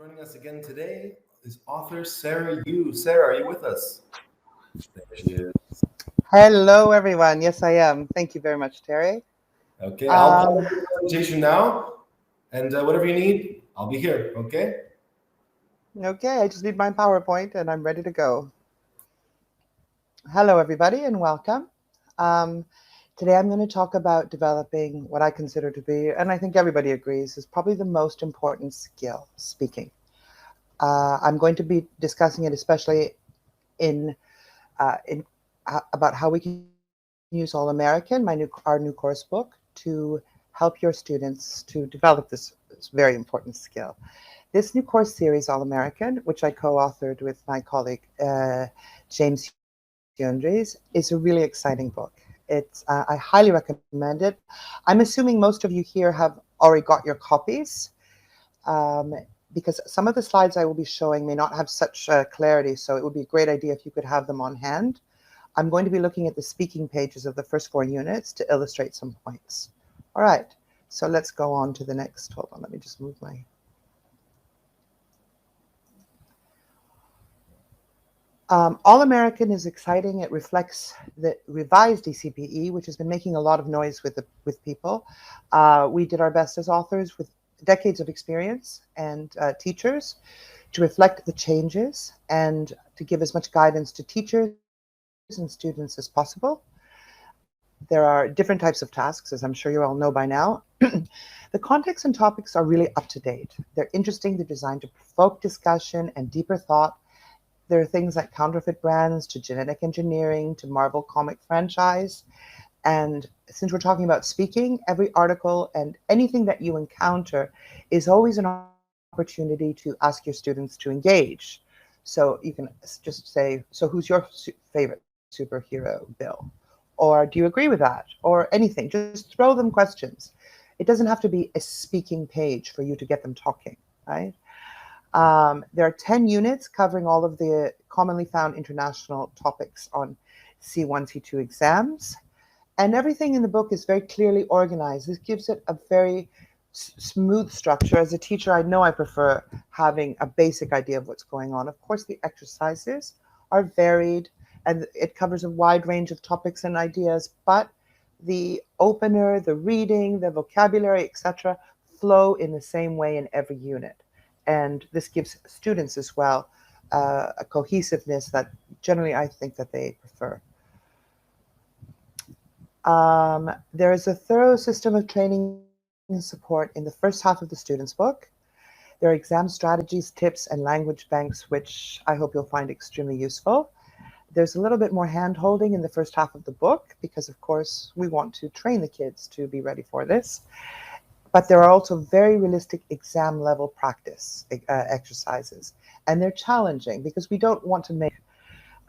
Joining us again today is author Sarah Yu. Sarah, are you with us? There she is. Hello, everyone. Yes, I am. Thank you very much, Terry. Okay, I'll Um, pause the presentation now, and whatever you need, I'll be here. Okay. okay, I just need my PowerPoint and I'm ready to go. Hello, everybody, and welcome. Um, Today, I'm going to talk about developing what I consider to be, and I think everybody agrees, is probably the most important skill, speaking. I'm going to be discussing it especially in, about how we can use All American, our new course book, to help your students to develop this very important skill. This new course series, All American, which I co-authored with my colleague James Yundries, is a really exciting book. I highly recommend it. I'm assuming most of you here have already got your copies, um, because some of the slides I will be showing may not have such clarity, so it would be a great idea if you could have them on hand. I'm going to be looking at the speaking pages of the first 4 units to illustrate some points. All right, so let's go on to the next. Hold on, let me just move my... All American is exciting. It reflects the revised ECPE, which has been making a lot of noise with people. We did our best as authors with decades of experience and teachers to reflect the changes and to give as much guidance to teachers and students as possible. There are different types of tasks, as I'm sure you all know by now. The context and topics are really up to date. They're interesting. They're designed to provoke discussion and deeper thought. There are things like counterfeit brands to genetic engineering to Marvel comic franchise. And since we're talking about speaking, every article and anything that you encounter is always an opportunity to ask your students to engage. So you can just say, so who's your favorite superhero, Bill? Or do you agree with that? Or anything. Just throw them questions. It doesn't have to be a speaking page for you to get them talking, right? There are 10 units covering all of the commonly found international topics on C1, C2 exams. And everything in the book is very clearly organized. This gives it a very smooth structure. As a teacher, I know I prefer having a basic idea of what's going on. Of course, the exercises are varied and it covers a wide range of topics and ideas, but the opener, the reading, the vocabulary, etc., flow in the same way in every unit. And this gives students as well a cohesiveness that generally I think that they prefer. There is a thorough system of training and support in the first half of the student's book. There are exam strategies, tips, and language banks, which I hope you'll find extremely useful. There's a little bit more hand-holding in the first half of the book because, of course, we want to train the kids to be ready for this. But there are also very realistic exam-level practice exercises, and they're challenging because we don't want to make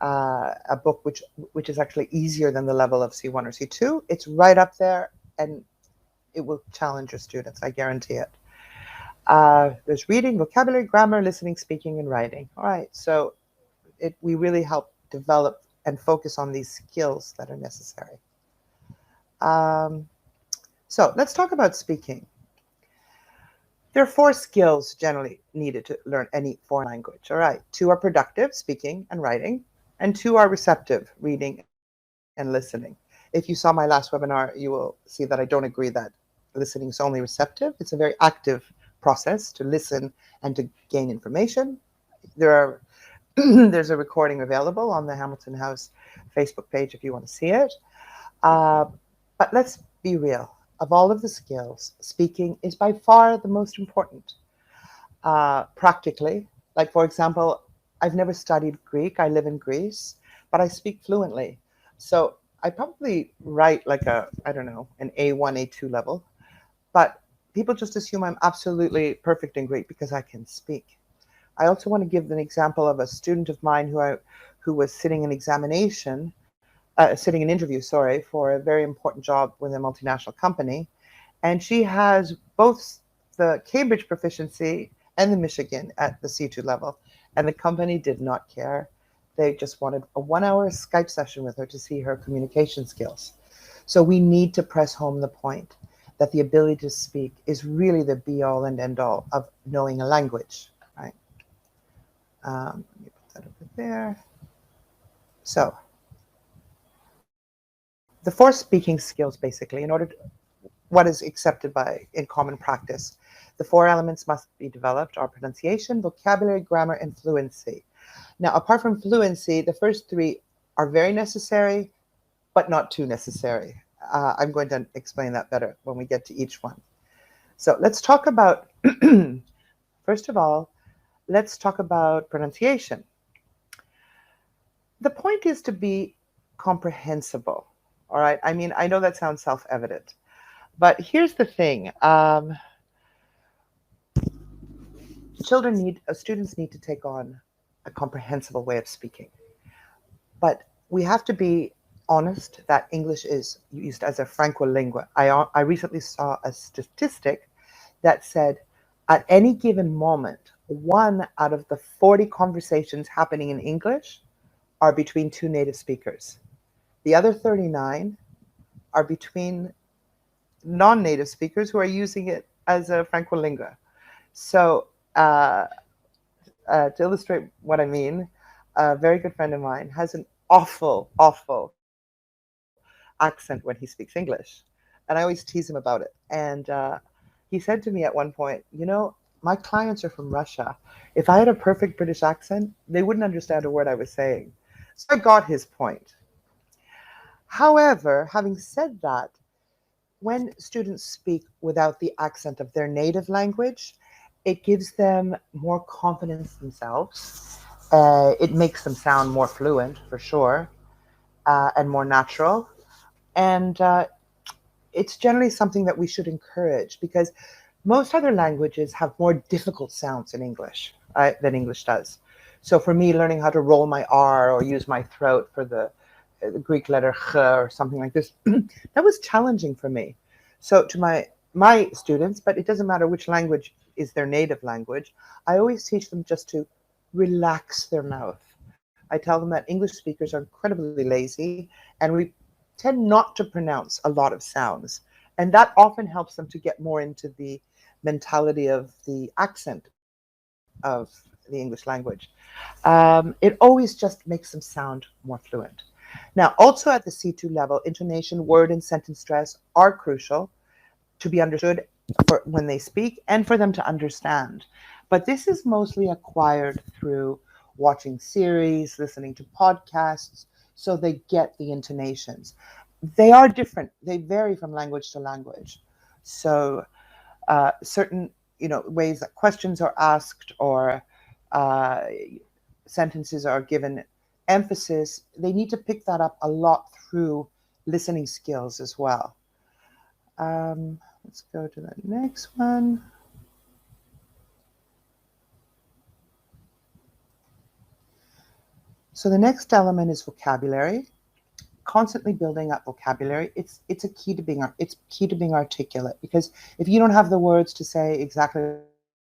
a book which is actually easier than the level of C1 or C2. It's right up there, and it will challenge your students, I guarantee it. There's reading, vocabulary, grammar, listening, speaking, and writing. All right, so we really help develop and focus on these skills that are necessary. So let's talk about speaking. There are 4 skills generally needed to learn any foreign language. All right, 2 are productive, speaking and writing, and 2 are receptive, reading and listening. If you saw my last webinar, you will see that I don't agree that listening is only receptive. It's a very active process to listen and to gain information. There's a recording available on the Hamilton House Facebook page if you want to see it. But let's be real. Of all of the skills, speaking is by far the most important. Practically, like for example, I've never studied Greek. I live in Greece, but I speak fluently. So I probably write like I don't know, an A1, A2 level, but people just assume I'm absolutely perfect in Greek because I can speak. I also want to give an example of a student of mine who was sitting an interview, for a very important job with a multinational company. And she has both the Cambridge proficiency and the Michigan at the C2 level. And the company did not care. They just wanted a 1-hour Skype session with her to see her communication skills. So we need to press home the point that the ability to speak is really the be-all and end-all of knowing a language. right? Let me put that over there. So the four speaking skills, basically, in order to what is accepted by in common practice. The four elements must be developed are pronunciation, vocabulary, grammar, and fluency. Now, apart from fluency, the first three are very necessary, but not too necessary. I'm going to explain that better when we get to each one. So let's talk about, first of all, let's talk about pronunciation. The point is to be comprehensible, all right? I mean, I know that sounds self-evident, but here's the thing. Students need to take on a comprehensible way of speaking. But we have to be honest that English is used as a franco lingua. I recently saw a statistic that said at any given moment, 1 out of the 40 conversations happening in English are between two native speakers. The other 39 are between non-native speakers who are using it as a franco lingua. So to illustrate what I mean, a very good friend of mine has an awful accent when he speaks English. And I always tease him about it. And he said to me at one point, you know, my clients are from Russia. If I had a perfect British accent, they wouldn't understand a word I was saying. So I got his point. However, having said that, when students speak without the accent of their native language, it gives them more confidence themselves. It makes them sound more fluent, for sure, and more natural. And it's generally something that we should encourage because most other languages have more difficult sounds in English than English does. So for me, learning how to roll my R or use my throat for the Greek letter ch or something like this, that was challenging for me. So to my students, but it doesn't matter which language is their native language, I always teach them just to relax their mouth. I tell them that English speakers are incredibly lazy and we tend not to pronounce a lot of sounds. And that often helps them to get more into the mentality of the accent of the English language. It always just makes them sound more fluent. Now, also at the C2 level, intonation, word, and sentence stress are crucial to be understood for when they speak and for them to understand. But this is mostly acquired through watching series, listening to podcasts, so they get the intonations. They are different. They vary from language to language. So certain, ways that questions are asked or uh, sentences are given emphasis, they need to pick that up a lot through listening skills as well. Let's go to the next one. So the next element is vocabulary. Constantly building up vocabulary. It's key to being articulate because if you don't have the words to say exactly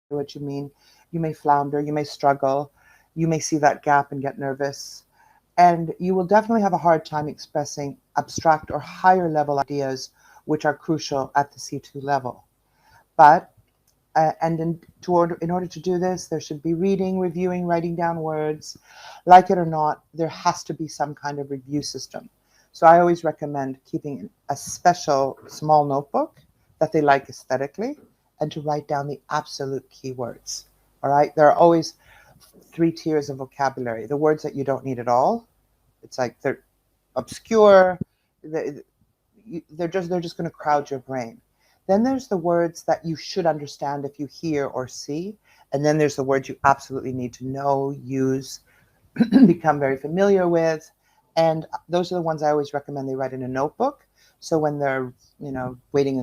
what you mean, you may flounder, you may struggle, you may see that gap and get nervous, and you will definitely have a hard time expressing abstract or higher level ideas which are crucial at the C2 level. But in order to do this, there should be reading, reviewing, writing down words. Like it or not, there has to be some kind of review system. So I always recommend keeping a special small notebook that they like aesthetically and to write down the absolute keywords. All right, there are always 3 tiers of vocabulary. The words that you don't need at all, it's like they're obscure, they're just going to crowd your brain. Then there's the words that you should understand if you hear or see. And then there's the words you absolutely need to know, use, become very familiar with. And those are the ones I always recommend they write in a notebook. So when they're, waiting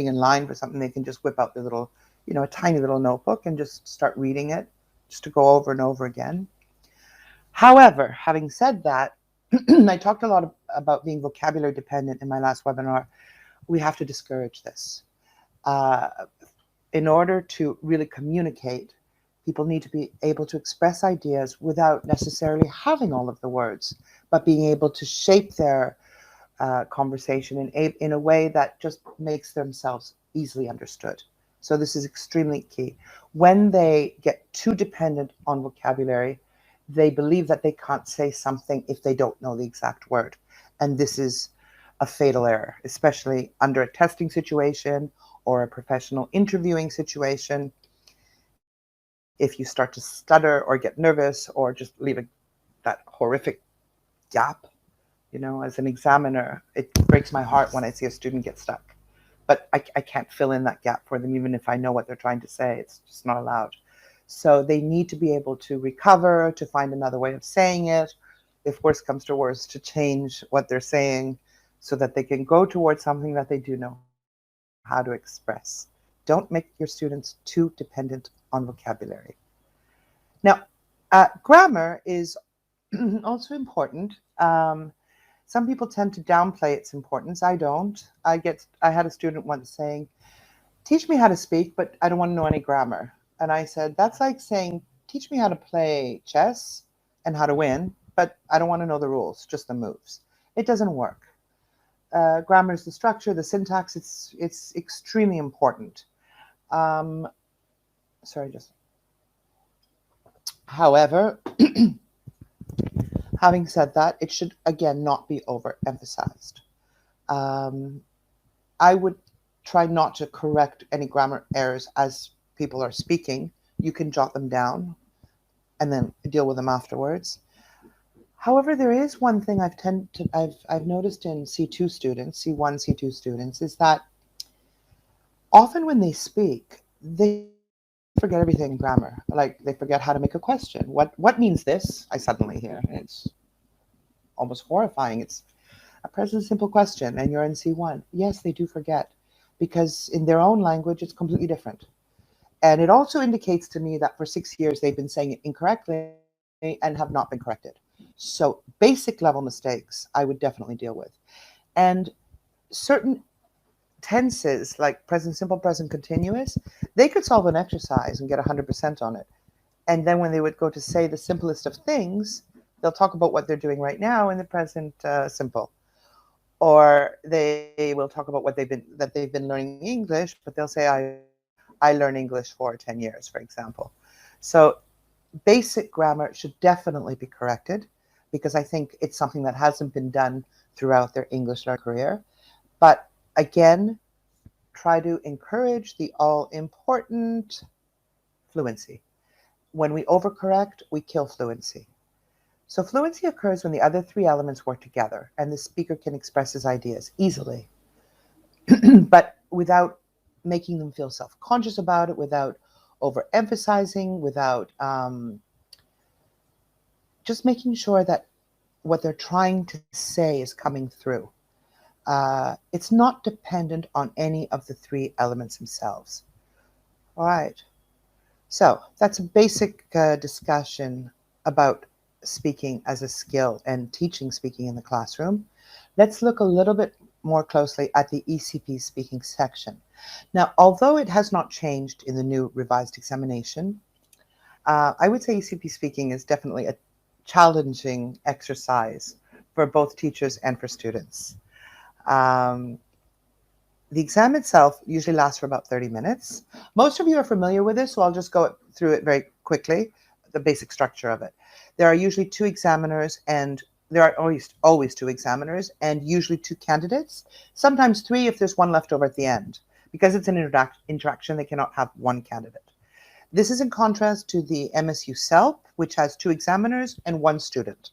in line for something, they can just whip out their little, a tiny little notebook and just start reading it, just to go over and over again. However, having said that, I talked a lot about being vocabulary dependent in my last webinar. We have to discourage this. In order to really communicate, people need to be able to express ideas without necessarily having all of the words, but being able to shape their conversation in a way that just makes themselves easily understood. So this is extremely key. When they get too dependent on vocabulary, they believe that they can't say something if they don't know the exact word. And this is a fatal error, especially under a testing situation or a professional interviewing situation. If you start to stutter or get nervous or just leave that horrific gap, as an examiner, it breaks my heart when I see a student get stuck. But I can't fill in that gap for them, even if I know what they're trying to say. It's just not allowed. So they need to be able to recover, to find another way of saying it. If worse comes to worse, to change what they're saying so that they can go towards something that they do know how to express. Don't make your students too dependent on vocabulary. Now, grammar is also important. Some people tend to downplay its importance. I don't. I had a student once saying, teach me how to speak, but I don't want to know any grammar. And I said, that's like saying, teach me how to play chess and how to win, but I don't want to know the rules, just the moves. It doesn't work. Grammar is the structure, the syntax. It's extremely important. However, having said that, it should, again, not be overemphasized. I would try not to correct any grammar errors as people are speaking. You can jot them down and then deal with them afterwards. However, there is one thing I've noticed in C2 students, C1, C2 students, is that often when they speak, they forget everything in grammar. Like they forget how to make a question. What means this? I suddenly hear. It's almost horrifying. It's a present simple question, and you're in C1. Yes, they do forget, because in their own language, it's completely different. And it also indicates to me that for 6 years, they've been saying it incorrectly and have not been corrected. So basic level mistakes, I would definitely deal with. And certain tenses, like present simple, present continuous, they could solve an exercise and get 100% on it. And then when they would go to say the simplest of things, they'll talk about what they're doing right now in the present simple. Or they will talk about that they've been learning English, but they'll say, I learned English for 10 years, for example. So basic grammar should definitely be corrected, because I think it's something that hasn't been done throughout their English learning career. But again, try to encourage the all-important fluency. When we overcorrect, we kill fluency. So fluency occurs when the other three elements work together and the speaker can express his ideas easily, but without making them feel self-conscious about it, without overemphasizing, without just making sure that what they're trying to say is coming through. It's not dependent on any of the three elements themselves. All right. So that's a basic discussion about speaking as a skill and teaching speaking in the classroom. Let's look a little bit more closely at the ECP speaking section. Now, although it has not changed in the new revised examination, I would say ECP speaking is definitely a challenging exercise for both teachers and for students. The exam itself usually lasts for about 30 minutes. Most of you are familiar with this, so I'll just go through it very quickly, the basic structure of it. There are usually two examiners, and there are always two examiners, and usually two candidates, sometimes three if there's one left over at the end. Because it's an interaction, they cannot have one candidate. This is in contrast to the MSU CELP, which has two examiners and one student.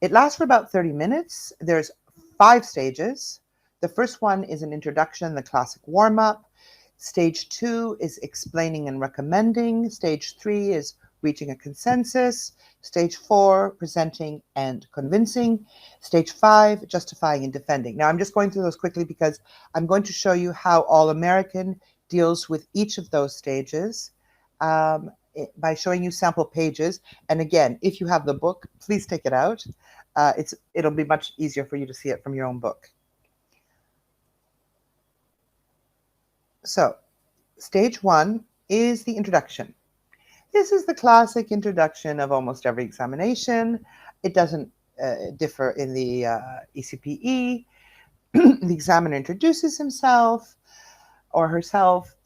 It lasts for about 30 minutes. There's 5 stages. The first one is an introduction, the classic warm-up. Stage 2 is explaining and recommending. Stage 3 is reaching a consensus. Stage 4, presenting and convincing. Stage 5, justifying and defending. Now, I'm just going through those quickly because I'm going to show you how All-American deals with each of those stages by showing you sample pages. And again, if you have the book, please take it out. It'll be much easier for you to see it from your own book. So, stage 1 is the introduction. This is the classic introduction of almost every examination. It doesn't differ in the ECPE. The examiner introduces himself, or herself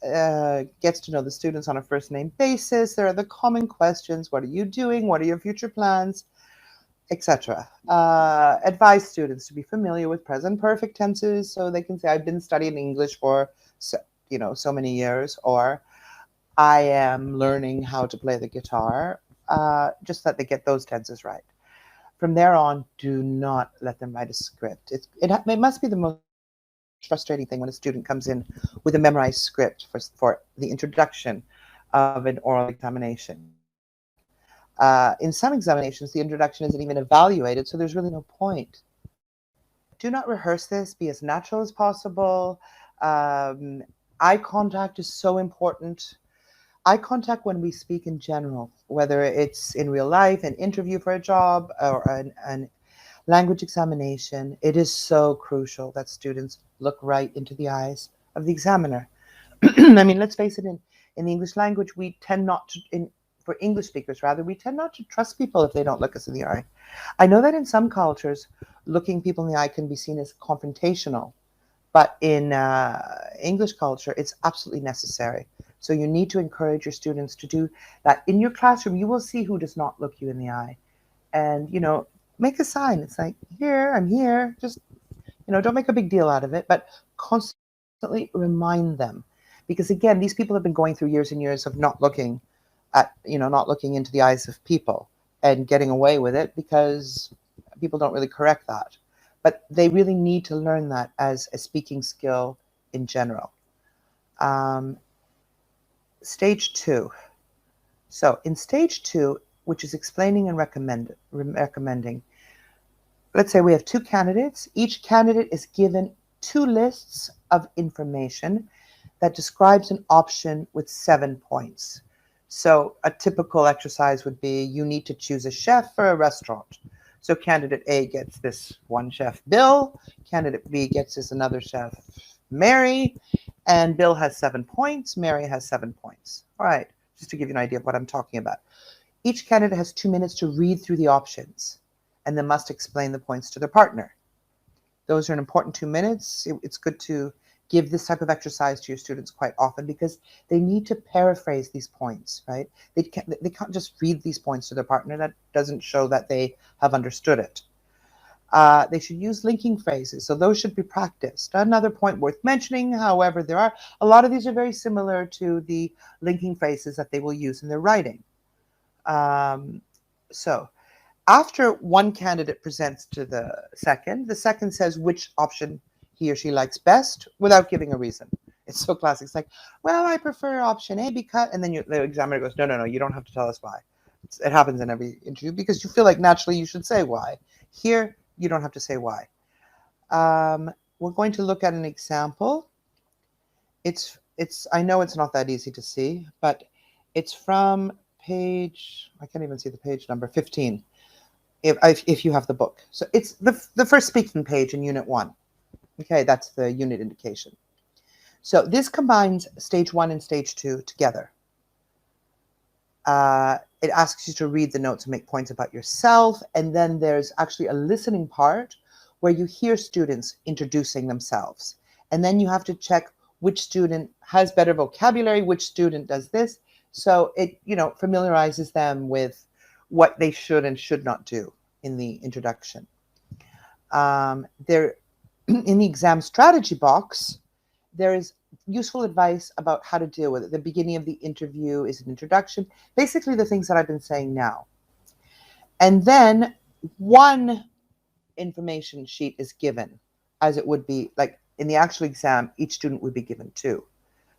gets to know the students on a first name basis. There are the common questions: what are you doing? What are your future plans? Etc. Advise students to be familiar with present perfect tenses, so they can say, I've been studying English for so many years, or I am learning how to play the guitar, just that they get those tenses right. From there on, do not let them write a script. It must be the most frustrating thing when a student comes in with a memorized script for the introduction of an oral examination. In some examinations, the introduction isn't even evaluated, so there's really no point. Do not rehearse this. Be as natural as possible. Eye contact is so important. Eye contact when we speak in general, whether it's in real life, an interview for a job, or an language examination, it is so crucial that students look right into the eyes of the examiner. I mean, let's face it, in the English language, we tend not to, for English speakers rather, we tend not to trust people if they don't look us in the eye. I know that in some cultures, looking people in the eye can be seen as confrontational, but in English culture, it's absolutely necessary. So you need to encourage your students to do that. In your classroom, you will see who does not look you in the eye. And, make a sign. It's like, here, I'm here. Just, don't make a big deal out of it, but constantly remind them. Because again, these people have been going through years and years of not looking into the eyes of people and getting away with it because people don't really correct that. But they really need to learn that as a speaking skill in general. Stage 2. So in stage 2, which is explaining and recommending, let's say we have 2 candidates. Each candidate is given 2 lists of information that describes an option with 7 points. So a typical exercise would be you need to choose a chef for a restaurant. So candidate A gets this one chef, Bill. Candidate B gets this another chef, Mary. And Bill has 7 points. Mary has 7 points. All right, just to give you an idea of what I'm talking about. Each candidate has 2 minutes to read through the options and then must explain the points to their partner. Those are an important 2 minutes. It's good to give this type of exercise to your students quite often because they need to paraphrase these points, right? They can't just read these points to their partner. That doesn't show that they have understood it. They should use linking phrases, so those should be practiced. Another point worth mentioning, however, there are a lot of these are very similar to the linking phrases that they will use in their writing. So after one candidate presents to the second says which option he or she likes best without giving a reason. It's so classic. It's like, well, I prefer option A because, and then the examiner goes, no, you don't have to tell us why. It happens in every interview because you feel like naturally you should say why. Here, you don't have to say why. We're going to look at an example. I know it's not that easy to see, but it's from page, I can't even see the page number, 15. If you have the book. So it's the first speaking page in Unit 1. Okay, that's the unit indication. So this combines stage 1 and stage 2 together. It asks you to read the notes and make points about yourself, and then there's actually a listening part where you hear students introducing themselves. And then you have to check which student has better vocabulary, which student does this. So it, familiarizes them with what they should and should not do in the introduction. There, in the exam strategy box, there is useful advice about how to deal with it. The beginning of the interview is an introduction, basically the things that I've been saying now. And then one information sheet is given, as it would be like in the actual exam, each student would be given 2.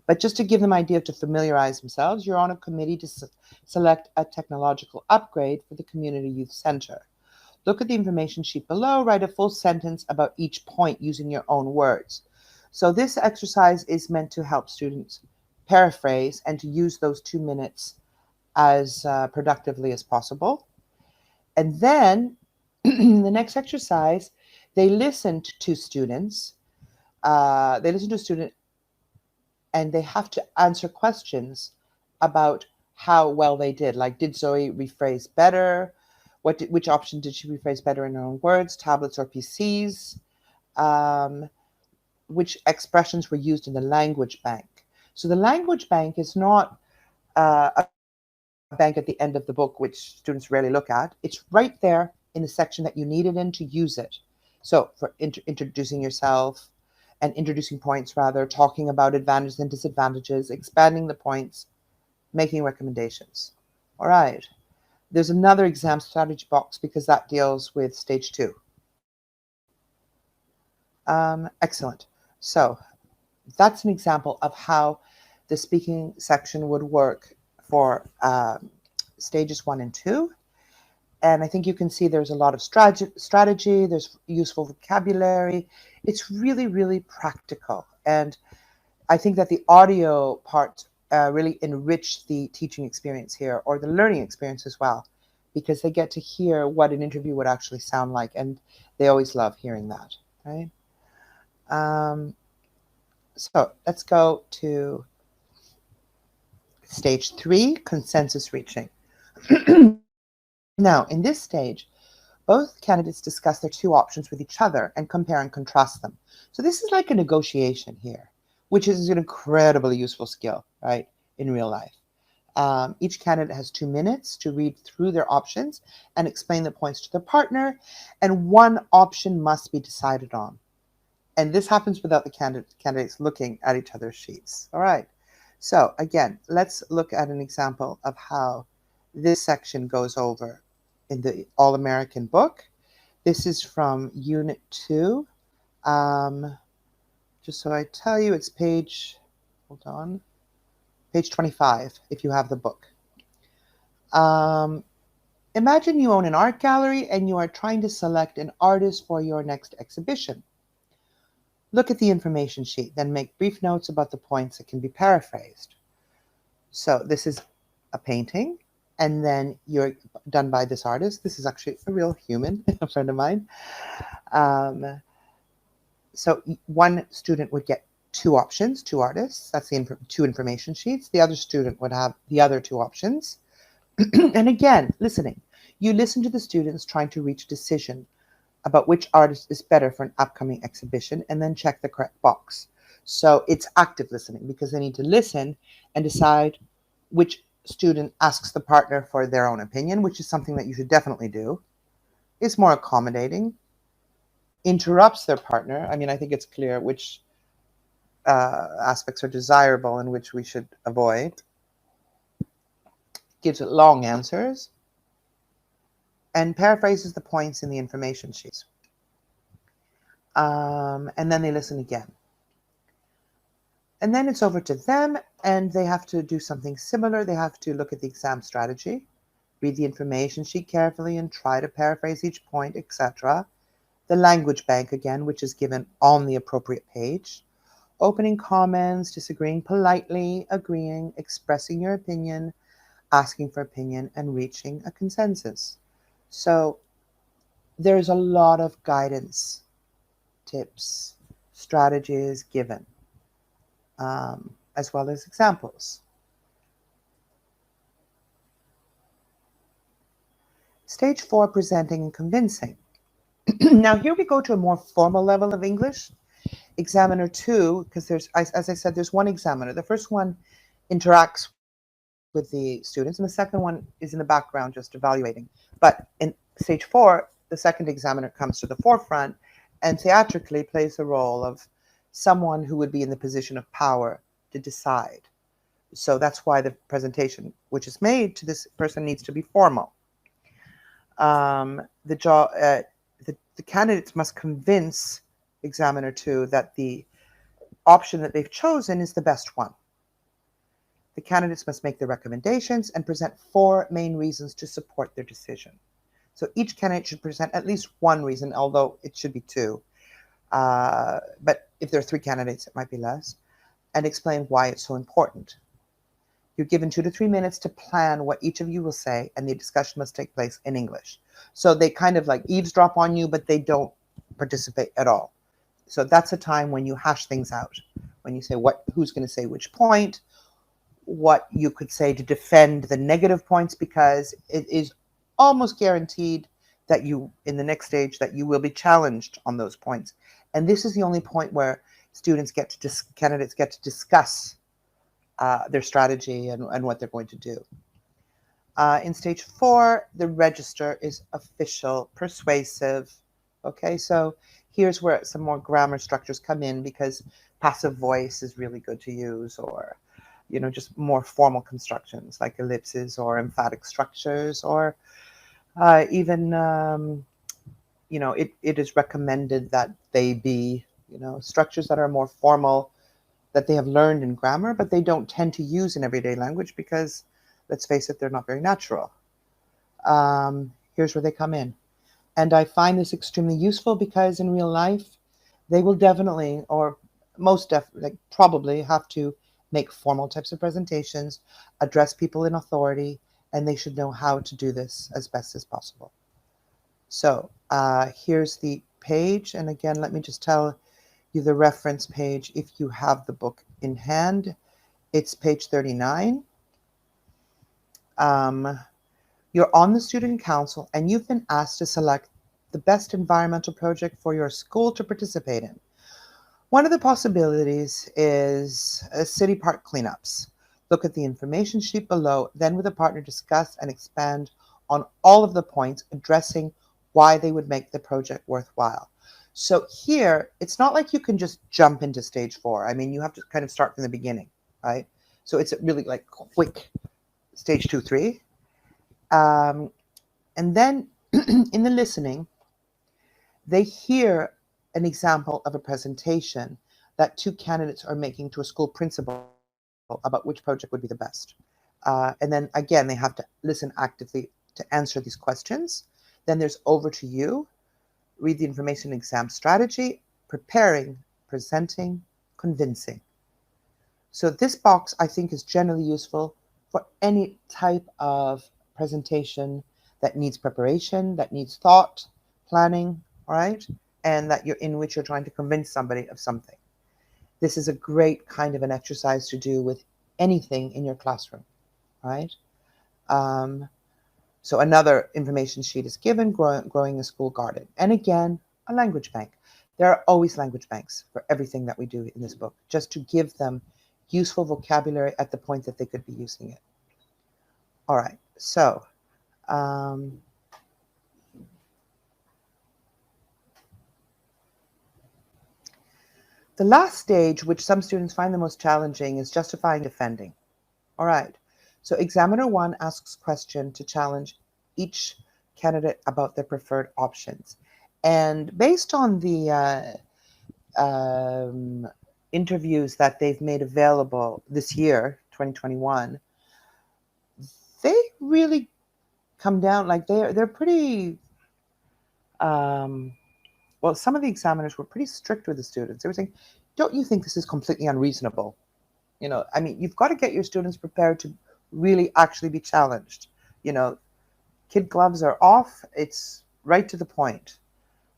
But just to give them an idea to familiarize themselves, you're on a committee to select a technological upgrade for the Community Youth Center. Look at the information sheet below, write a full sentence about each point using your own words. So this exercise is meant to help students paraphrase and to use those 2 minutes as productively as possible. And then the next exercise, they listened to students. They listen to a student and they have to answer questions about how well they did. Like, did Zoe rephrase better? Which option did she rephrase better in her own words, tablets or PCs? which expressions were used in the language bank. So the language bank is not a bank at the end of the book, which students rarely look at. It's right there in the section that you need it in to use it. So for introducing yourself and introducing points, rather, talking about advantages and disadvantages, expanding the points, making recommendations. All right. There's another exam strategy box because that deals with stage 2. Excellent. So that's an example of how the speaking section would work for stages 1 and 2. And I think you can see there's a lot of strategy, there's useful vocabulary. It's really, really practical. And I think that the audio part really enriched the teaching experience here, or the learning experience as well, because they get to hear what an interview would actually sound like. And they always love hearing that, right? So let's go to stage 3, consensus reaching. Now, in this stage, both candidates discuss their 2 options with each other and compare and contrast them. So this is like a negotiation here, which is an incredibly useful skill, right, in real life. Each candidate has 2 minutes to read through their options and explain the points to their partner, and one option must be decided on. And this happens without the candidates looking at each other's sheets. All right. So again, let's look at an example of how this section goes over in the All-American book. This is from Unit 2. Just so I tell you, it's page 25, if you have the book. Imagine you own an art gallery and you are trying to select an artist for your next exhibition. Look at the information sheet, then make brief notes about the points that can be paraphrased. So this is a painting, and then you're done by this artist. This is actually a real human, a friend of mine. So one student would get 2 options, 2 artists. That's the 2 information sheets. The other student would have the other 2 options. And again, listening. You listen to the students trying to reach a decision about which artist is better for an upcoming exhibition, and then check the correct box. So it's active listening, because they need to listen and decide which student asks the partner for their own opinion, which is something that you should definitely do, is more accommodating, interrupts their partner. I mean, I think it's clear which aspects are desirable and which we should avoid, gives it long answers, and paraphrases the points in the information sheets. And then they listen again. And then it's over to them, and they have to do something similar. They have to look at the exam strategy, read the information sheet carefully, and try to paraphrase each point, etc. The language bank again, which is given on the appropriate page. Opening comments, disagreeing politely, agreeing, expressing your opinion, asking for opinion, and reaching a consensus. So there's a lot of guidance, tips, strategies given, as well as examples. Stage 4, presenting and convincing. Now here we go to a more formal level of English. Examiner 2, because there's, as I said, there's one examiner. The first one interacts with the students, and the second one is in the background just evaluating. But in stage 4, the second examiner comes to the forefront and theatrically plays the role of someone who would be in the position of power to decide. So that's why the presentation which is made to this person needs to be formal. The candidates must convince examiner 2 that the option that they've chosen is the best one. The candidates must make their recommendations and present 4 main reasons to support their decision. So each candidate should present at least 1 reason, although it should be 2. But if there are 3 candidates, it might be less, and explain why it's so important. You're given 2 to 3 minutes to plan what each of you will say, and the discussion must take place in English. So they kind of like eavesdrop on you, but they don't participate at all. So that's a time when you hash things out, when you say who's going to say which point, what you could say to defend the negative points, because it is almost guaranteed that you, in the next stage, that you will be challenged on those points. And this is the only point where candidates get to discuss their strategy and what they're going to do. In stage 4, the register is official, persuasive. Okay, so here's where some more grammar structures come in, because passive voice is really good to use, or just more formal constructions like ellipses or emphatic structures, or even it is recommended that they be structures that are more formal, that they have learned in grammar, but they don't tend to use in everyday language because, let's face it, they're not very natural. Here's where they come in. And I find this extremely useful because in real life, they will definitely, or most definitely, probably have to make formal types of presentations, address people in authority, and they should know how to do this as best as possible. So here's the page. And again, let me just tell you the reference page if you have the book in hand. It's page 39. You're on the student council and you've been asked to select the best environmental project for your school to participate in. One of the possibilities is city park cleanups. Look at the information sheet below, then with a partner discuss and expand on all of the points addressing why they would make the project worthwhile. So here, it's not like you can just jump into stage 4. I mean, you have to kind of start from the beginning, right? So it's really like quick stage 2, 3. And then in the listening, they hear an example of a presentation that 2 candidates are making to a school principal about which project would be the best. And then again, they have to listen actively to answer these questions. Then there's over to you. Read the information exam strategy, preparing, presenting, convincing. So this box, I think, is generally useful for any type of presentation that needs preparation, that needs thought, planning, all right? And that in which you're trying to convince somebody of something. This is a great kind of an exercise to do with anything in your classroom, right? So another information sheet is given, growing a school garden. And again, a language bank. There are always language banks for everything that we do in this book, just to give them useful vocabulary at the point that they could be using it. All right, so the last stage, which some students find the most challenging, is justifying, defending. All right, so examiner 1 asks question to challenge each candidate about their preferred options. And based on the interviews that they've made available this year, 2021, they really come down, like they're pretty, well, some of the examiners were pretty strict with the students. They were saying, don't you think this is completely unreasonable? I mean, you've got to get your students prepared to really actually be challenged. Kid gloves are off. It's right to the point.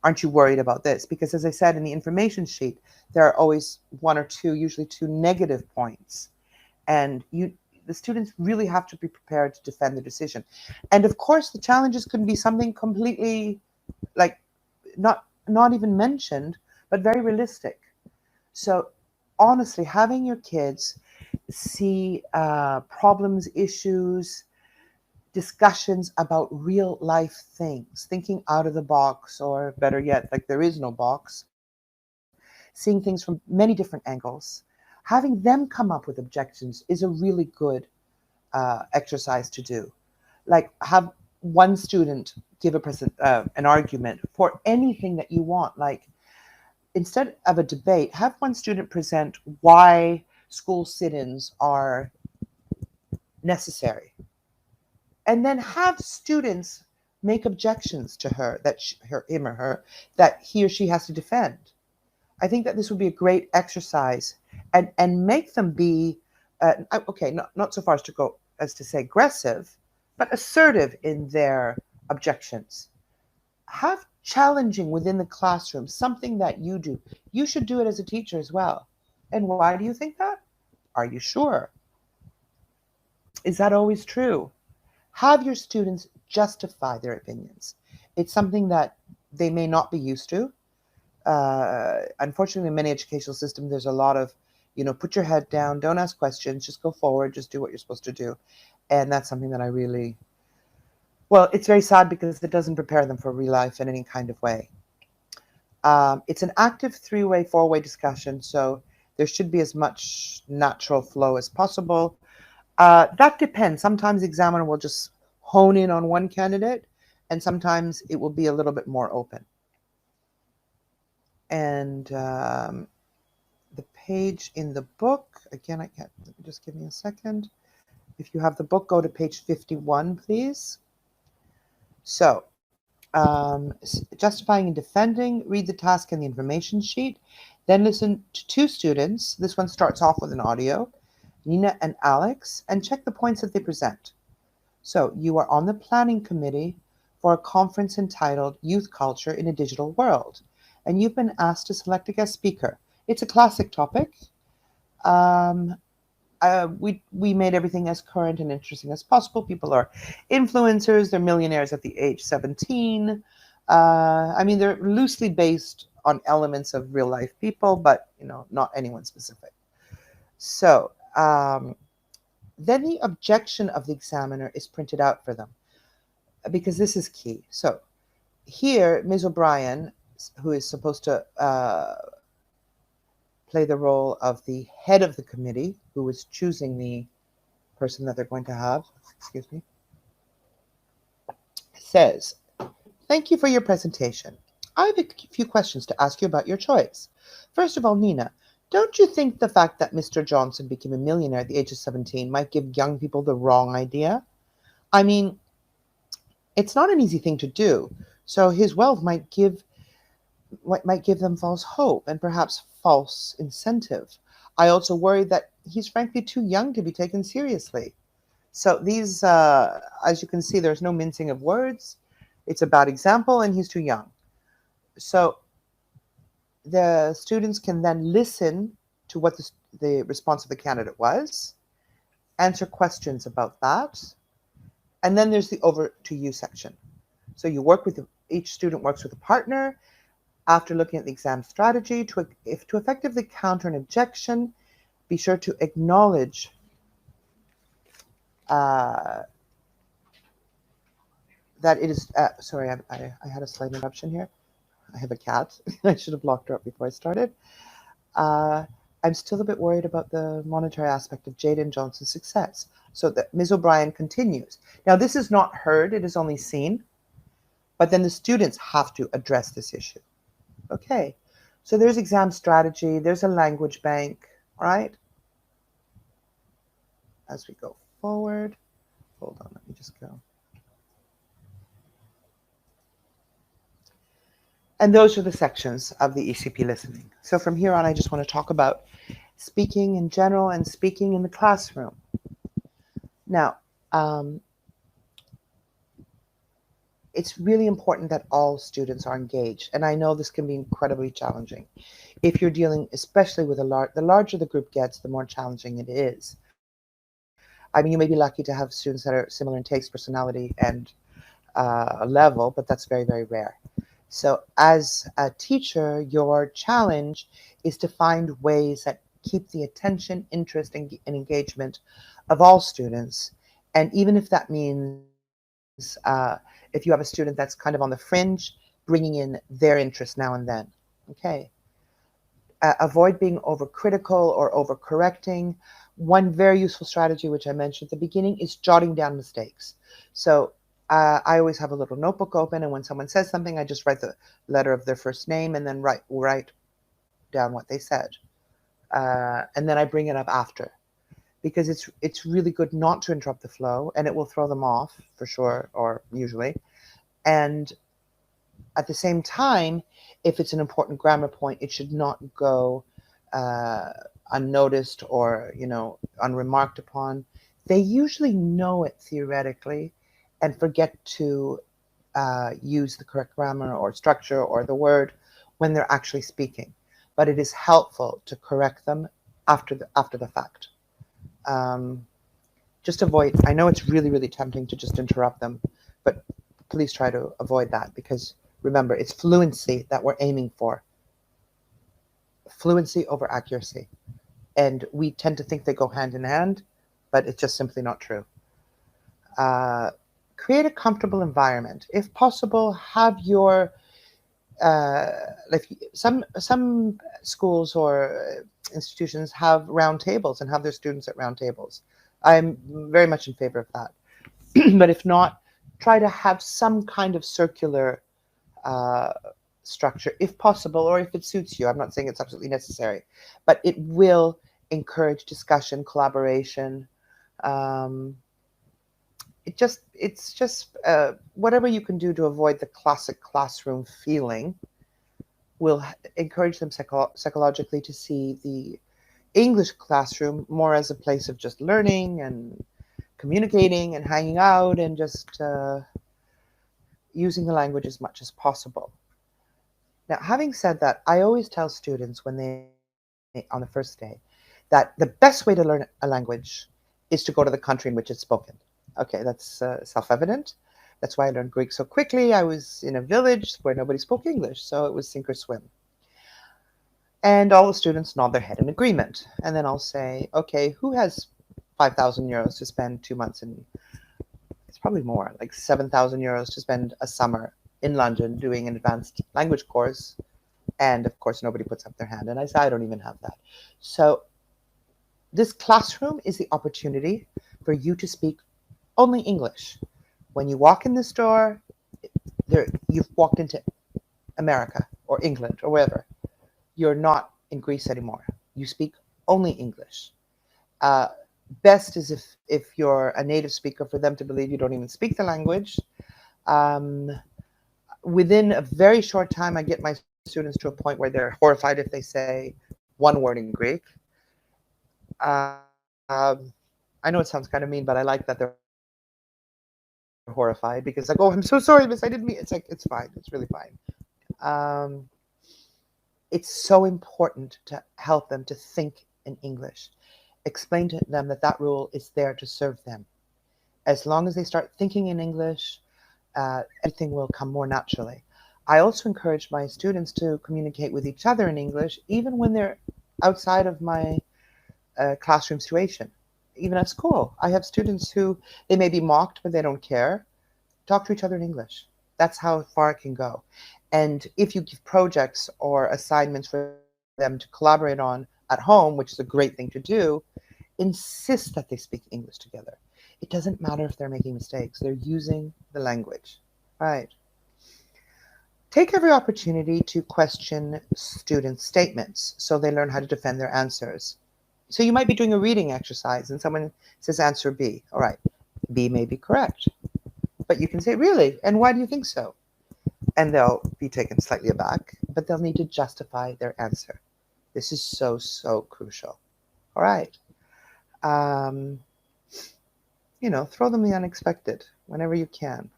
Aren't you worried about this? Because as I said in the information sheet, there are always 1 or 2, usually 2 negative points. And the students really have to be prepared to defend the decision. And of course, the challenges could be something completely, like, not even mentioned, but very realistic. So honestly, having your kids see problems, issues, discussions about real life things, thinking out of the box, or better yet, like there is no box, seeing things from many different angles, having them come up with objections is a really good exercise to do. Like, have one student give an argument for anything that you want. Like, instead of a debate, have one student present why school sit-ins are necessary. And then have students make objections to her, him or her, that he or she has to defend. I think that this would be a great exercise, and make them be, okay, not so far as to go as to say aggressive, but assertive in their objections. Have challenging within the classroom, something that you do. You should do it as a teacher as well. And why do you think that? Are you sure? Is that always true? Have your students justify their opinions. It's something that they may not be used to. Unfortunately, in many educational systems, there's a lot of, put your head down, don't ask questions, just go forward, just do what you're supposed to do. And that's something that I really, well, it's very sad because it doesn't prepare them for real life in any kind of way. It's an active three-way, four-way discussion, so there should be as much natural flow as possible. That depends. Sometimes the examiner will just hone in on one candidate, and sometimes it will be a little bit more open. And the page in the book, again, I can't, just give me a second. If you have the book, go to page 51, please. So, justifying and defending, read the task and the information sheet, then listen to two students. This one starts off with an audio, Nina and Alex, and check the points that they present. So, you are on the planning committee for a conference entitled Youth Culture in a Digital World, and you've been asked to select a guest speaker. It's a classic topic. We made everything as current and interesting as possible. People are influencers. They're millionaires at the age 17. I mean, they're loosely based on elements of real life people, but not anyone specific. So then the objection of the examiner is printed out for them, because this is key. So here, Ms. O'Brien, who is supposed to play the role of the head of the committee, who is choosing the person that they're going to have, excuse me, says, "Thank you for your presentation. I have a few questions to ask you about your choice. First of all, Nina, don't you think the fact that Mr. Johnson became a millionaire at the age of 17 might give young people the wrong idea? I mean, it's not an easy thing to do, so his wealth might give them false hope and perhaps false incentive. I also worry that he's frankly too young to be taken seriously." So these, as you can see, there's no mincing of words. It's a bad example, and he's too young. So the students can then listen to what the response of the candidate was, answer questions about that, and then there's the over to you section. So you work with each student works with a partner. After looking at the exam strategy, to effectively counter an objection, be sure to acknowledge that it is, sorry, I had a slight interruption here. I have a cat. I should have locked her up before I started. I'm still a bit worried about the monetary aspect of Jaden Johnson's success. So that Ms. O'Brien continues. Now, this is not heard, it is only seen, but then the students have to address this issue. Okay, so there's exam strategy, there's a language bank, all right? As we go forward, hold on, let me just go. And those are the sections of the ECP listening. So from here on, I just want to talk about speaking in general and speaking in the classroom. Now, it's really important that all students are engaged. And I know this can be incredibly challenging. If you're dealing, especially with the larger the group gets, the more challenging it is. I mean, you may be lucky to have students that are similar in taste, personality, and level, but that's very, very rare. So as a teacher, your challenge is to find ways that keep the attention, interest, and engagement of all students. And even if that means if you have a student that's kind of on the fringe, bringing in their interest now and then. Okay. Avoid being overcritical or overcorrecting. One very useful strategy, which I mentioned at the beginning, is jotting down mistakes. So I always have a little notebook open, and when someone says something, I just write the letter of their first name and then write down what they said. And then I bring it up after, because it's really good not to interrupt the flow, and it will throw them off for sure, or usually. And at the same time, if it's an important grammar point, it should not go unnoticed or unremarked upon. They usually know it theoretically and forget to use the correct grammar or structure or the word when they're actually speaking. But it is helpful to correct them after the fact. Just avoid, I know it's really, really tempting to just interrupt them, but please try to avoid that, because remember, it's fluency that we're aiming for, fluency over accuracy. And we tend to think they go hand in hand, but it's just simply not true. Uh, Create a comfortable environment. If possible, have your like some schools or institutions have round tables and have their students at round tables. I'm very much in favor of that. But if not, try to have some kind of circular uh, structure if possible, or if it suits you. I'm not saying it's absolutely necessary, but it will encourage discussion, collaboration. Um, it's just whatever you can do to avoid the classic classroom feeling will encourage them psychologically to see the English classroom more as a place of just learning and communicating and hanging out and just using the language as much as possible. Now, having said that, I always tell students when they, on the first day, that the best way to learn a language is to go to the country in which it's spoken. Okay, that's self-evident. That's why I learned Greek so quickly. I was in a village where nobody spoke English, so it was sink or swim. And all the students nod their head in agreement. And then I'll say, okay, who has 5,000 euros to spend 2 months in, it's probably more, like 7,000 euros to spend a summer in London doing an advanced language course? And of course, nobody puts up their hand. And I say, I don't even have that. So this classroom is the opportunity for you to speak only English. When you walk in this door, you've walked into America or England or wherever. You're not in Greece anymore. You speak only English. Uh, Best is if you're a native speaker, for them to believe you don't even speak the language. Within a very short time, I get my students to a point where they're horrified if they say one word in Greek. I know it sounds kind of mean, but I like that they're horrified, because like, oh, I'm so sorry, miss, I didn't mean, it's like, it's fine, it's really fine. It's so important to help them to think in English. Explain to them that that rule is there to serve them. As long as they start thinking in English, everything will come more naturally. I also encourage my students to communicate with each other in English, even when they're outside of my classroom situation. Even at school, I have students who, they may be mocked, but they don't care. Talk to each other in English. That's how far it can go. And if you give projects or assignments for them to collaborate on at home, which is a great thing to do, insist that they speak English together. It doesn't matter if they're making mistakes. They're using the language. Right. Take every opportunity to question students' statements so they learn how to defend their answers. So you might be doing a reading exercise and someone says answer B. All right, B may be correct. But you can say, really? And why do you think so? And they'll be taken slightly aback, but they'll need to justify their answer. This is so, so crucial. All right. Throw them the unexpected whenever you can.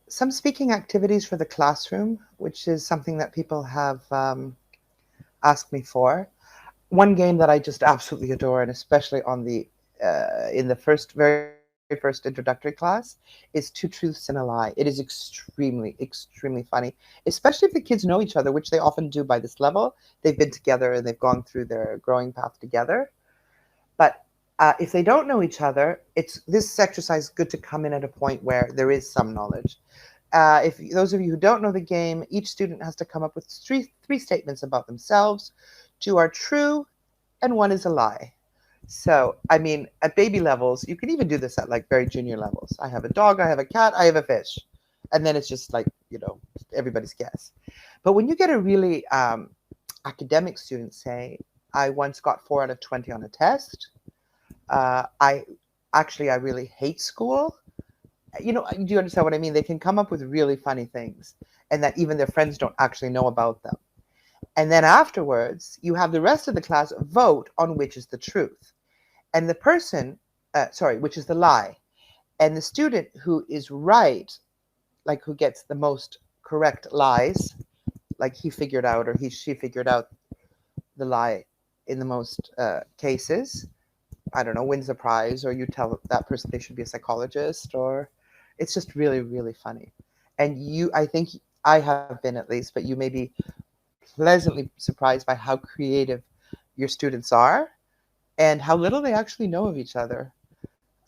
Some speaking activities for the classroom, which is something that people have asked me for. One game that I just absolutely adore, and especially on the in the very first introductory class, is Two Truths and a Lie. It is extremely, extremely funny, especially if the kids know each other, which they often do by this level. They've been together and they've gone through their growing path together. But if they don't know each other, this exercise is good to come in at a point where there is some knowledge. If those of you who don't know the game, each student has to come up with three statements about themselves. 2 are true and 1 is a lie. So, I mean, at baby levels, you can even do this at like very junior levels. I have a dog, I have a cat, I have a fish. And then it's just like, everybody's guess. But when you get a really academic student say, I once got 4 out of 20 on a test. I really hate school. Do you understand what I mean? They can come up with really funny things, and that even their friends don't actually know about them. And then afterwards, you have the rest of the class vote on which is the truth. And the person, which is the lie. And the student who is right, like who gets the most correct lies, like he figured out or she figured out the lie in the most cases, I don't know, wins a prize, or you tell that person they should be a psychologist, or it's just really, really funny. And I think I have been at least, but you may be pleasantly surprised by how creative your students are and how little they actually know of each other.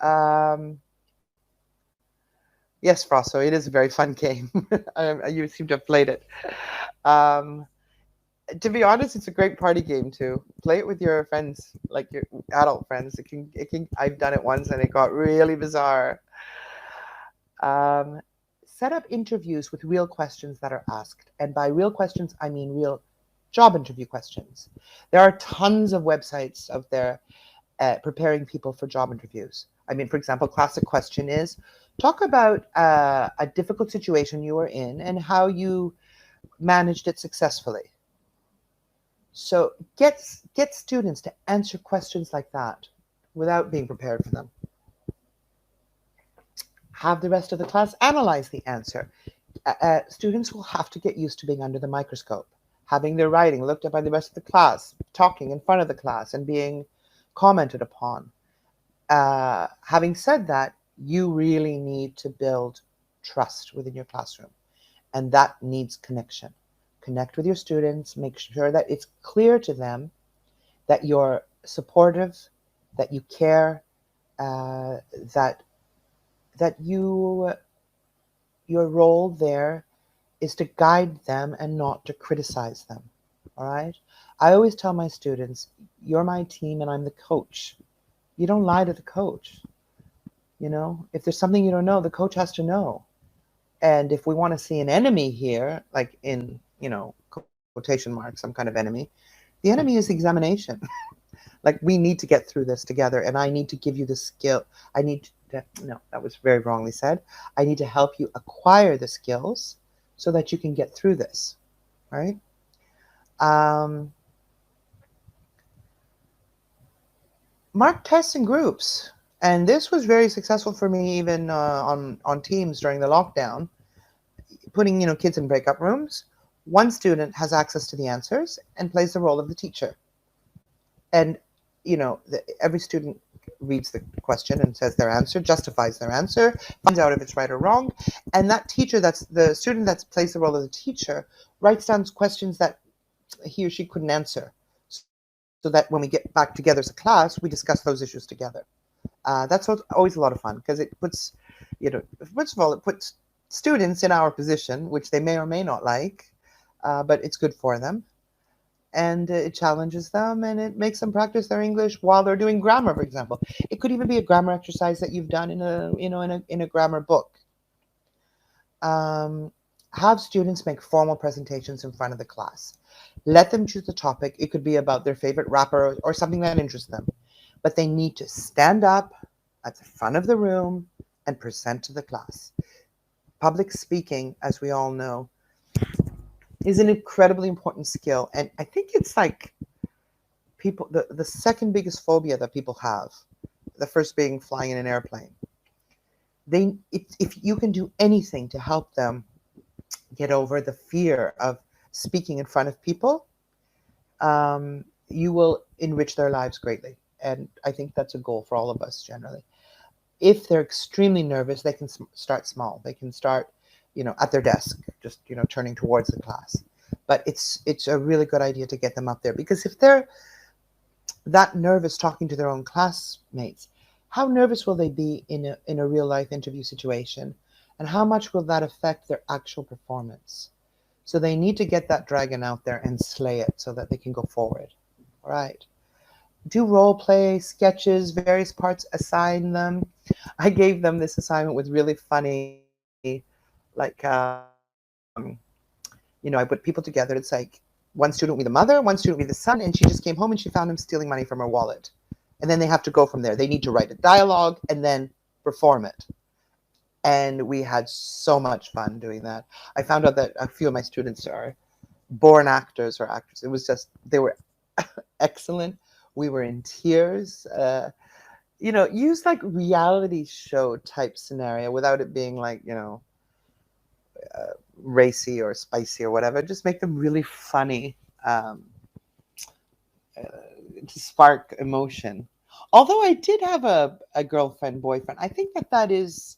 Um, yes, Frosso, it is a very fun game. You seem to have played it. Um, to be honest, it's a great party game too. Play it with your friends, like your adult friends. It can. I've done it once and it got really bizarre. Um, Set up interviews with real questions that are asked. And by real questions, I mean real job interview questions. There are tons of websites out there preparing people for job interviews. I mean, for example, classic question is talk about a difficult situation you were in and how you managed it successfully. So get students to answer questions like that without being prepared for them. Have the rest of the class analyze the answer. Students will have to get used to being under the microscope, having their writing looked at by the rest of the class, talking in front of the class, and being commented upon. Having said that, you really need to build trust within your classroom, and that needs connection. Connect with your students, make sure that it's clear to them that you're supportive, that you care, uh, that that your role there is to guide them and not to criticize them. All right. I always tell my students, you're my team and I'm the coach. You don't lie to the coach. If there's something you don't know, the coach has to know. And if we want to see an enemy here, like in, quotation marks, some kind of enemy, the enemy is examination. Like we need to get through this together and I need to give you the skill. I need to, no, that was very wrongly said. I need to help you acquire the skills so that you can get through this, right? Um, Mark tests in groups. And this was very successful for me even on Teams during the lockdown, putting, kids in breakout rooms. One student has access to the answers and plays the role of the teacher. And, every student reads the question and says their answer, justifies their answer, finds out if it's right or wrong. And that teacher, that's the student that plays the role of the teacher, writes down questions that he or she couldn't answer, so that when we get back together as a class, we discuss those issues together. That's always a lot of fun because it puts, first of all, it puts students in our position, which they may or may not like, but it's good for them. And it challenges them and it makes them practice their English while they're doing grammar, for example. It could even be a grammar exercise that you've done in a grammar book. Have students make formal presentations in front of the class. Let them choose the topic. It could be about their favorite rapper or something that interests them. But they need to stand up at the front of the room and present to the class. Public speaking, as we all know, is an incredibly important skill. And I think it's like the second biggest phobia that people have, the first being flying in an airplane. If you can do anything to help them get over the fear of speaking in front of people, you will enrich their lives greatly. And I think that's a goal for all of us generally. If they're extremely nervous, they can start small. They can start, at their desk, just, turning towards the class. But it's a really good idea to get them up there, because if they're that nervous talking to their own classmates, how nervous will they be in a real life interview situation? And how much will that affect their actual performance? So they need to get that dragon out there and slay it so that they can go forward. All right. Do role play, sketches, various parts, assign them. I gave them this assignment with really funny, like, I put people together. It's like one student will be the mother, one student will be the son, and she just came home and she found him stealing money from her wallet. And then they have to go from there. They need to write a dialogue and then perform it. And we had so much fun doing that. I found out that a few of my students are born actors or actors. It was just, they were excellent. We were in tears. Use like reality show type scenario without it being like, racy or spicy or whatever. Just make them really funny to spark emotion. Although I did have a girlfriend, boyfriend, I think that is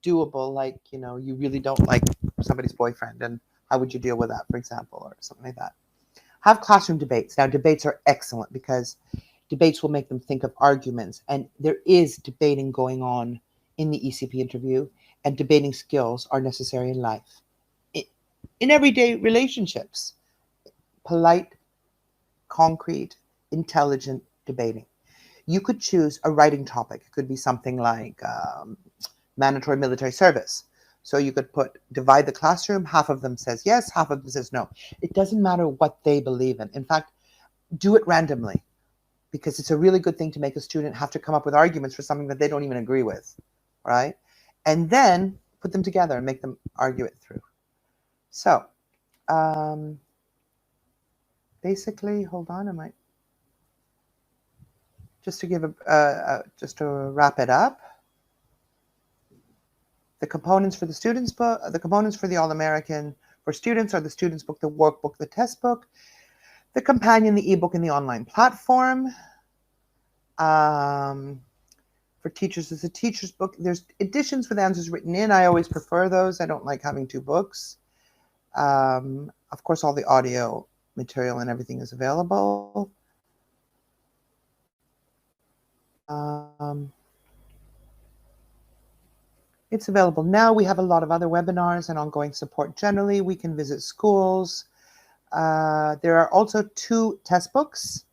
doable. Like, you really don't like somebody's boyfriend and How would you deal with that, for example, or something like that? Have classroom debates. Now, debates are excellent because debates will make them think of arguments, and there is debating going on in the ECP interview, and debating skills are necessary in life. In everyday relationships, polite, concrete, intelligent debating. You could choose a writing topic. It could be something like mandatory military service. So you could divide the classroom. Half of them says yes, half of them says no. It doesn't matter what they believe in. In fact, do it randomly, because it's a really good thing to make a student have to come up with arguments for something that they don't even agree with, right? And then put them together and make them argue it through. So basically, hold on, I might just to give just to wrap it up. The components for the students book, the components for the All-American for students are the students book, the workbook, the test book, the companion, the ebook, and the online platform. For teachers, there's a teacher's book. There's editions with answers written in. I always prefer those. I don't like having two books. Of course, all the audio material and everything is available. It's available now. We have a lot of other webinars and ongoing support generally. We can visit schools. There are also 2 test books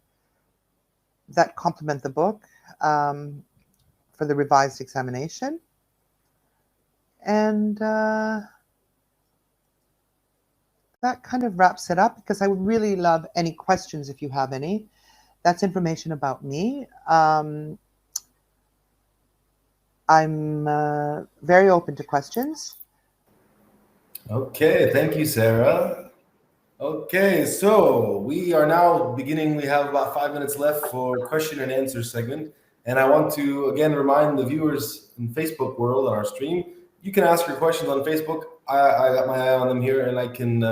that complement the book for the revised examination. And that kind of wraps it up, because I would really love any questions if you have any. That's information about me. I'm very open to questions. Okay, thank you, Sarah. Okay, so we are now beginning. We have about 5 minutes left for question and answer segment. And I want to again remind the viewers in Facebook world on our stream, you can ask your questions on Facebook. I got my eye on them here, and I can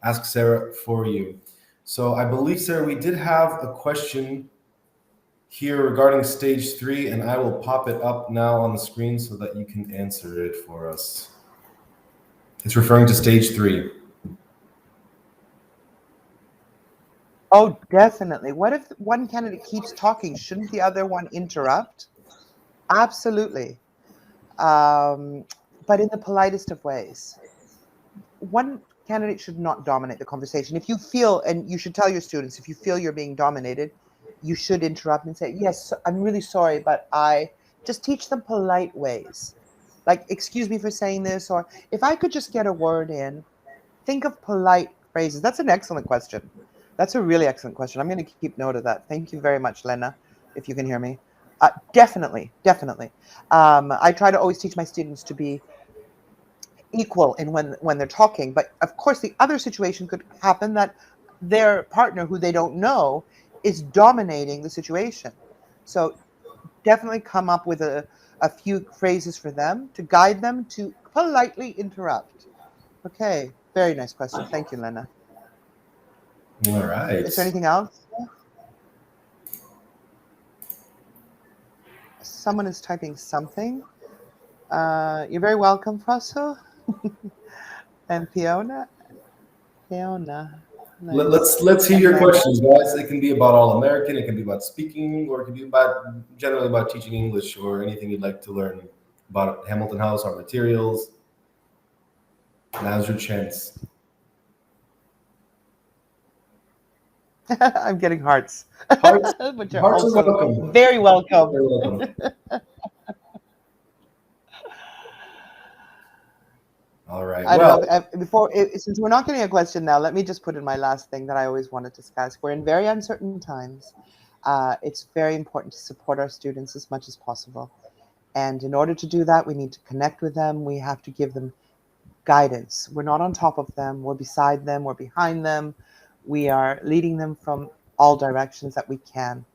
ask Sarah for you. So I believe, Sarah, we did have a question here regarding stage 3, and I will pop it up now on the screen so that you can answer it for us. It's referring to stage 3. Oh, definitely. What if one candidate keeps talking? Shouldn't the other one interrupt? Absolutely. But in the politest of ways. One candidate should not dominate the conversation. If you feel, and you should tell your students, if you feel you're being dominated, you should interrupt and say, yes, I'm really sorry, but I just teach them polite ways. Like, excuse me for saying this, or if I could just get a word in, think of polite phrases. That's an excellent question. That's a really excellent question. I'm going to keep note of that. Thank you very much, Lena, if you can hear me. Definitely. I try to always teach my students to be equal in when they're talking. But of course, the other situation could happen that their partner, who they don't know, is dominating the situation. So definitely come up with a few phrases for them to guide them to politely interrupt. Okay, very nice question. Thank you, Lena. All right. Is there anything else? Someone is typing something. You're very welcome, Faso. And Fiona. Nice. Let's hear And your Lena. questions, guys. It can be about All-American, it can be about speaking, or it can be generally about teaching English, or anything you'd like to learn about Hamilton House, our materials. Now's your chance. I'm getting hearts. Hearts, But you're hearts are also welcome. very welcome. Very welcome. All right. I don't know since we're not getting a question now, let me just put in my last thing that I always want to discuss. We're in very uncertain times. It's very important to support our students as much as possible. And in order to do that, we need to connect with them. We have to give them guidance. We're not on top of them. We're beside them. We're behind them. We are leading them from all directions that we can.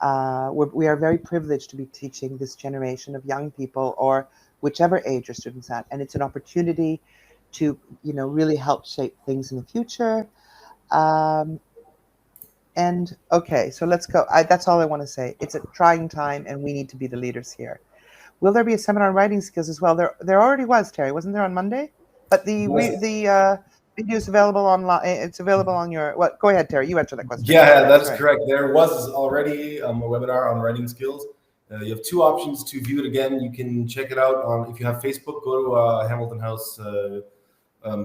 We are very privileged to be teaching this generation of young people, or whichever age your students at, and it's an opportunity to, really help shape things in the future. And okay, so let's go. That's all I want to say. It's a trying time, and we need to be the leaders here. Will there be a seminar on writing skills as well? There already was, Terry, wasn't there, on Monday? But the video is available online. It's available on your. What? Go ahead, Terry. You answer that question. Yeah, that's Sorry. correct. There was already a webinar on writing skills. You have two options to view it again. You can check it out on, if you have Facebook, go to Hamilton House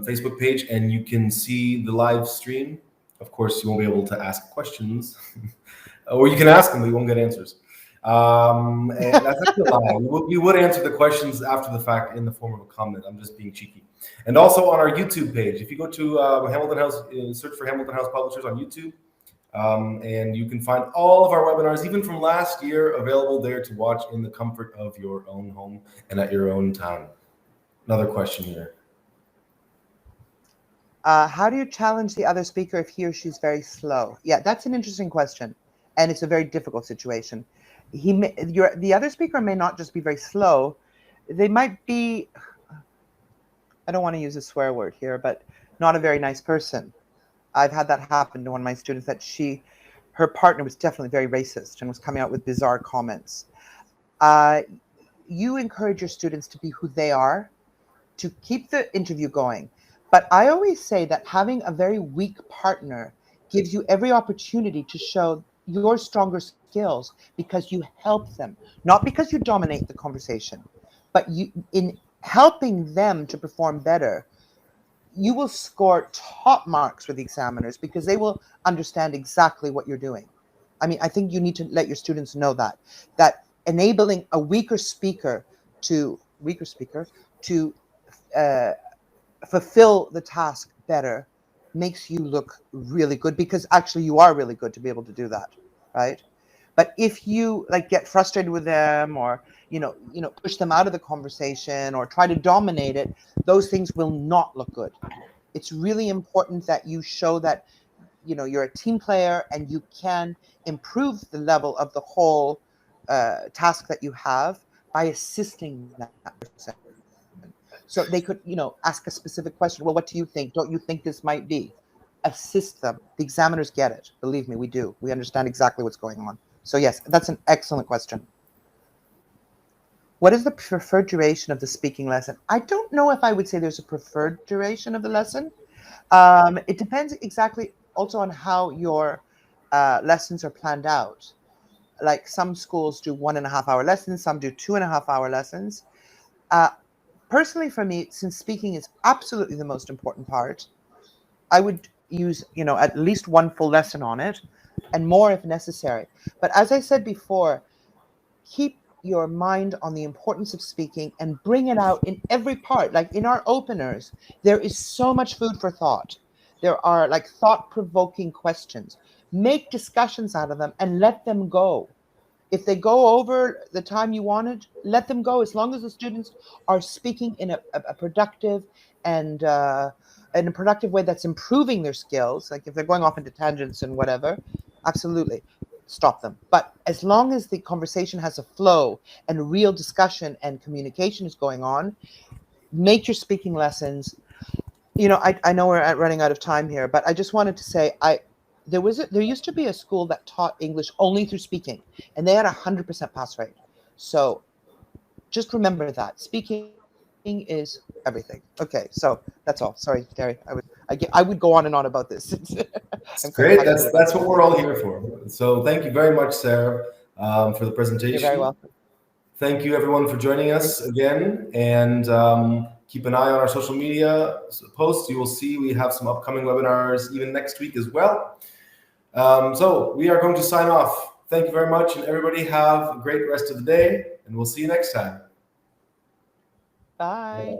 Facebook page, and you can see the live stream. Of course, you won't be able to ask questions, or you can ask them, but you won't get answers. And that's actually a lie. We would answer the questions after the fact in the form of a comment. I'm just being cheeky. And also on our YouTube page, if you go to Hamilton House, search for Hamilton House Publishers on YouTube, and you can find all of our webinars, even from last year, available there to watch in the comfort of your own home and at your own time. Another question here. How do you challenge the other speaker if he or she's very slow? Yeah, that's an interesting question, and it's a very difficult situation. The other speaker may not just be very slow; they might be, I don't want to use a swear word here, but not a very nice person. I've had that happen to one of my students, that her partner was definitely very racist and was coming out with bizarre comments. You encourage your students to be who they are, to keep the interview going. But I always say that having a very weak partner gives you every opportunity to show your stronger skills, because you help them, not because you dominate the conversation, but in helping them to perform better, you will score top marks with the examiners, because they will understand exactly what you're doing. I mean, I think you need to let your students know that enabling a weaker speaker to fulfill the task better makes you look really good, because actually you are really good to be able to do that, right? But if you get frustrated with them, or push them out of the conversation, or try to dominate it, those things will not look good. It's really important that you show that you're a team player, and you can improve the level of the whole task that you have by assisting that person. So they could, ask a specific question. Well, what do you think? Don't you think this might be? Assist them. The examiners get it. Believe me, we do. We understand exactly what's going on. So yes, that's an excellent question. What is the preferred duration of the speaking lesson? I don't know if I would say there's a preferred duration of the lesson. It depends exactly also on how your lessons are planned out. Like some schools do 1.5 hour lessons, some do 2.5 hour lessons. Personally, for me, since speaking is absolutely the most important part, I would use, at least one full lesson on it, and more if necessary. But as I said before, keep your mind on the importance of speaking and bring it out in every part. Like in our openers, there is so much food for thought. There are thought-provoking questions. Make discussions out of them and let them go. If they go over the time you wanted, let them go, as long as the students are speaking in a productive and in a productive way that's improving their skills. Like if they're going off into tangents and whatever, absolutely stop them. But as long as the conversation has a flow and real discussion and communication is going on, make your speaking lessons. I know we're running out of time here, but I just wanted to say there used to be a school that taught English only through speaking, and they had 100% pass rate. So just remember that speaking is everything. Okay, so that's all. Sorry, Terry. I would go on and on about this. I'm Great. passionate about That's what this. we're all here for. So thank you very much, Sarah, for the presentation. You're very welcome. Thank you, everyone, for joining us again. And keep an eye on our social media posts. You will see we have some upcoming webinars even next week as well. So we are going to sign off. Thank you very much, and everybody have a great rest of the day, and we'll see you next time. Bye.